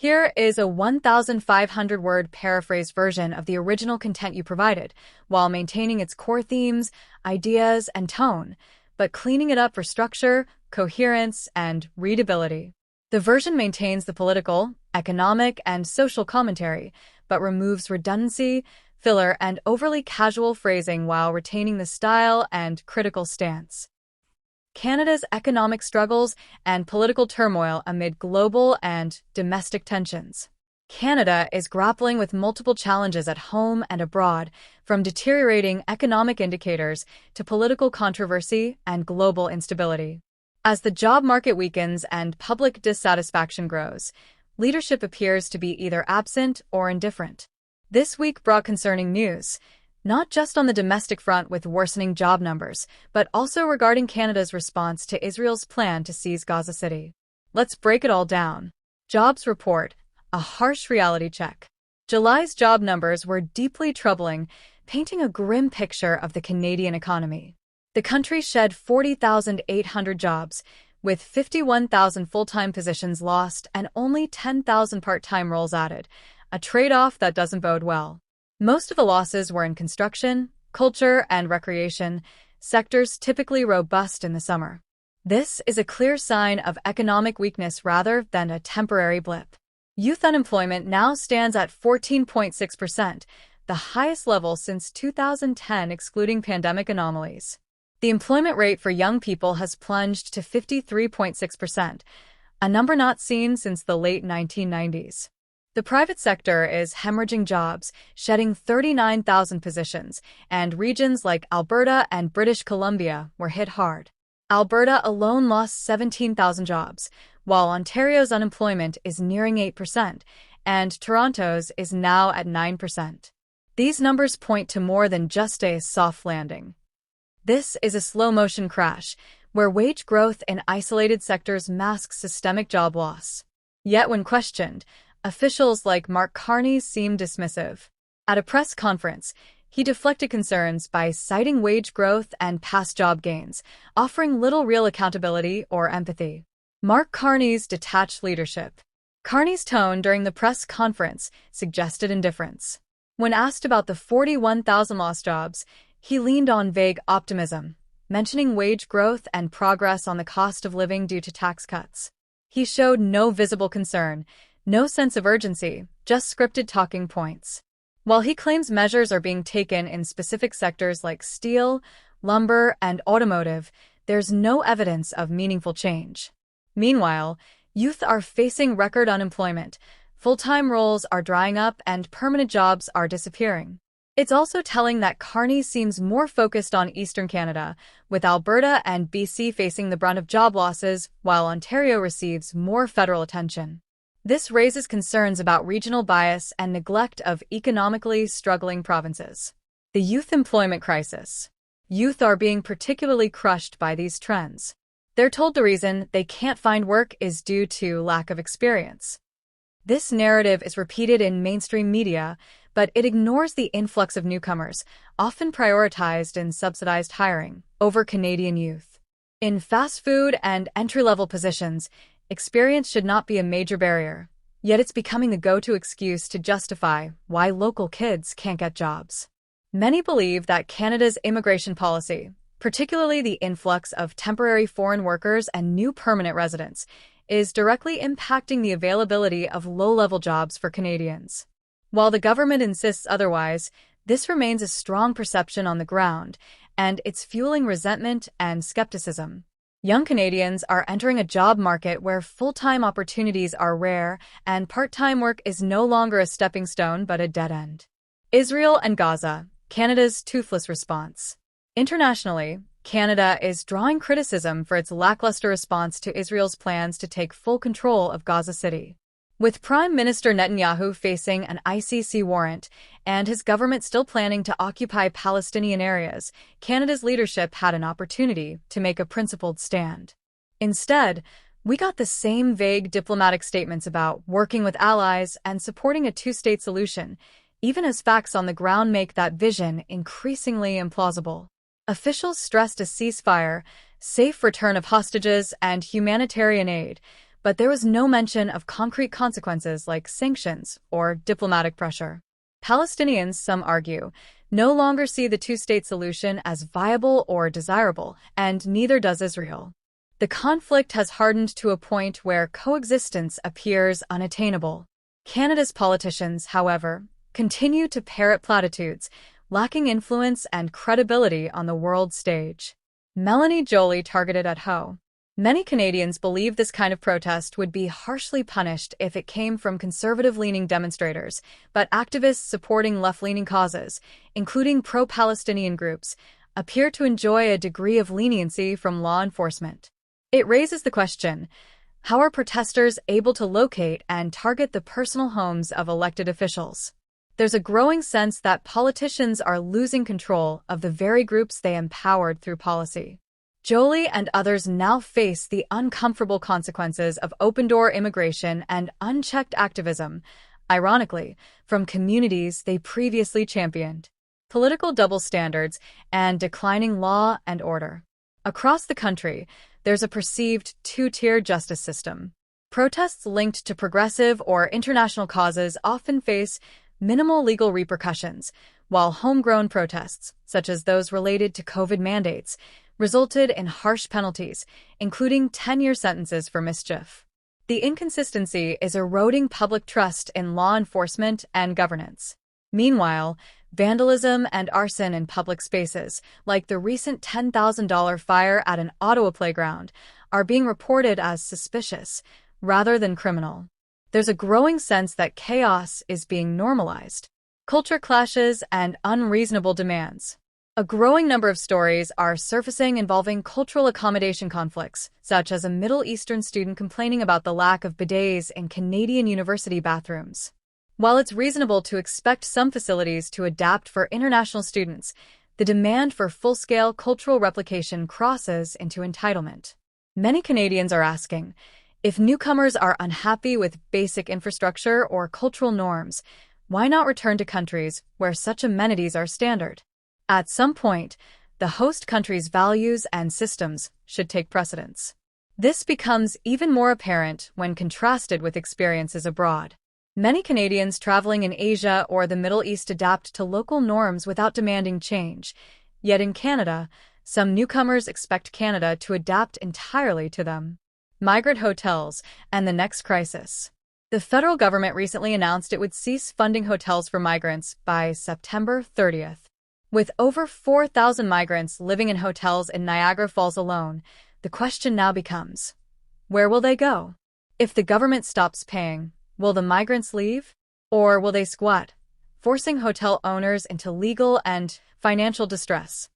Here is a 1,500-word paraphrased version of the original content you provided, while maintaining its core themes, ideas, and tone, but cleaning it up for structure, coherence, and readability. The version maintains the political, economic, and social commentary, but removes redundancy, filler, and overly casual phrasing while retaining the style and critical stance. Canada's economic struggles and political turmoil amid global and domestic tensions. Canada is grappling with multiple challenges at home and abroad, from deteriorating economic indicators to political controversy and global instability. As the job market weakens and public dissatisfaction grows, leadership appears to be either absent or indifferent. This week brought concerning news, not just on the domestic front with worsening job numbers, but also regarding Canada's response to Israel's plan to seize Gaza City. Let's break it all down. Jobs report, a harsh reality check. July's job numbers were deeply troubling, painting a grim picture of the Canadian economy. The country shed 40,800 jobs, with 51,000 full-time positions lost and only 10,000 part-time roles added, a trade-off that doesn't bode well. Most of the losses were in construction, culture, and recreation, sectors typically robust in the summer. This is a clear sign of economic weakness rather than a temporary blip. Youth unemployment now stands at 14.6%, the highest level since 2010 excluding pandemic anomalies. The employment rate for young people has plunged to 53.6%, a number not seen since the late 1990s. The private sector is hemorrhaging jobs, shedding 39,000 positions, and regions like Alberta and British Columbia were hit hard. Alberta alone lost 17,000 jobs, while Ontario's unemployment is nearing 8%, and Toronto's is now at 9%. These numbers point to more than just a soft landing. This is a slow-motion crash, where wage growth in isolated sectors masks systemic job loss. Yet when questioned, officials like Mark Carney seem dismissive. At a press conference, he deflected concerns by citing wage growth and past job gains, offering little real accountability or empathy. Mark Carney's detached leadership. Carney's tone during the press conference suggested indifference. When asked about the 41,000 lost jobs, he leaned on vague optimism, mentioning wage growth and progress on the cost of living due to tax cuts. He showed no visible concern, no sense of urgency, just scripted talking points. While he claims measures are being taken in specific sectors like steel, lumber, and automotive, there's no evidence of meaningful change. Meanwhile, youth are facing record unemployment, full-time roles are drying up, and permanent jobs are disappearing. It's also telling that Carney seems more focused on Eastern Canada, with Alberta and BC facing the brunt of job losses, while Ontario receives more federal attention. This raises concerns about regional bias and neglect of economically struggling provinces. The youth employment crisis. Youth are being particularly crushed by these trends. They're told the reason they can't find work is due to lack of experience. This narrative is repeated in mainstream media, but it ignores the influx of newcomers, often prioritized in subsidized hiring, over Canadian youth. In fast food and entry-level positions, experience should not be a major barrier, yet it's becoming the go-to excuse to justify why local kids can't get jobs. Many believe that Canada's immigration policy, particularly the influx of temporary foreign workers and new permanent residents, is directly impacting the availability of low-level jobs for Canadians. While the government insists otherwise, this remains a strong perception on the ground, and it's fueling resentment and skepticism. Young Canadians are entering a job market where full-time opportunities are rare and part-time work is no longer a stepping stone but a dead end. Israel and Gaza, Canada's toothless response. Internationally, Canada is drawing criticism for its lackluster response to Israel's plans to take full control of Gaza City. With Prime Minister Netanyahu facing an ICC warrant and his government still planning to occupy Palestinian areas, Canada's leadership had an opportunity to make a principled stand. Instead, we got the same vague diplomatic statements about working with allies and supporting a two-state solution, even as facts on the ground make that vision increasingly implausible. Officials stressed a ceasefire, safe return of hostages, and humanitarian aid, but there was no mention of concrete consequences like sanctions or diplomatic pressure. Palestinians, some argue, no longer see the two-state solution as viable or desirable, and neither does Israel. The conflict has hardened to a point where coexistence appears unattainable. Canada's politicians, however, continue to parrot platitudes, lacking influence and credibility on the world stage. Melanie Joly targeted at Ho. Many Canadians believe this kind of protest would be harshly punished if it came from conservative-leaning demonstrators, but activists supporting left-leaning causes, including pro-Palestinian groups, appear to enjoy a degree of leniency from law enforcement. It raises the question, how are protesters able to locate and target the personal homes of elected officials? There's a growing sense that politicians are losing control of the very groups they empowered through policy. Joly and others now face the uncomfortable consequences of open-door immigration and unchecked activism, ironically, from communities they previously championed. Political double standards and declining law and order. Across the country, there's a perceived two-tier justice system. Protests linked to progressive or international causes often face minimal legal repercussions, while homegrown protests, such as those related to COVID mandates, resulted in harsh penalties, including 10-year sentences for mischief. The inconsistency is eroding public trust in law enforcement and governance. Meanwhile, vandalism and arson in public spaces, like the recent $10,000 fire at an Ottawa playground, are being reported as suspicious rather than criminal. There's a growing sense that chaos is being normalized. Culture clashes and unreasonable demands. A growing number of stories are surfacing involving cultural accommodation conflicts, such as a Middle Eastern student complaining about the lack of bidets in Canadian university bathrooms. While it's reasonable to expect some facilities to adapt for international students, the demand for full-scale cultural replication crosses into entitlement. Many Canadians are asking, if newcomers are unhappy with basic infrastructure or cultural norms, why not return to countries where such amenities are standard? At some point, the host country's values and systems should take precedence. This becomes even more apparent when contrasted with experiences abroad. Many Canadians traveling in Asia or the Middle East adapt to local norms without demanding change. Yet in Canada, some newcomers expect Canada to adapt entirely to them. Migrant hotels and the next crisis. The federal government recently announced it would cease funding hotels for migrants by September 30th. With over 4,000 migrants living in hotels in Niagara Falls alone, the question now becomes, where will they go? If the government stops paying, will the migrants leave? Or will they squat, forcing hotel owners into legal and financial distress?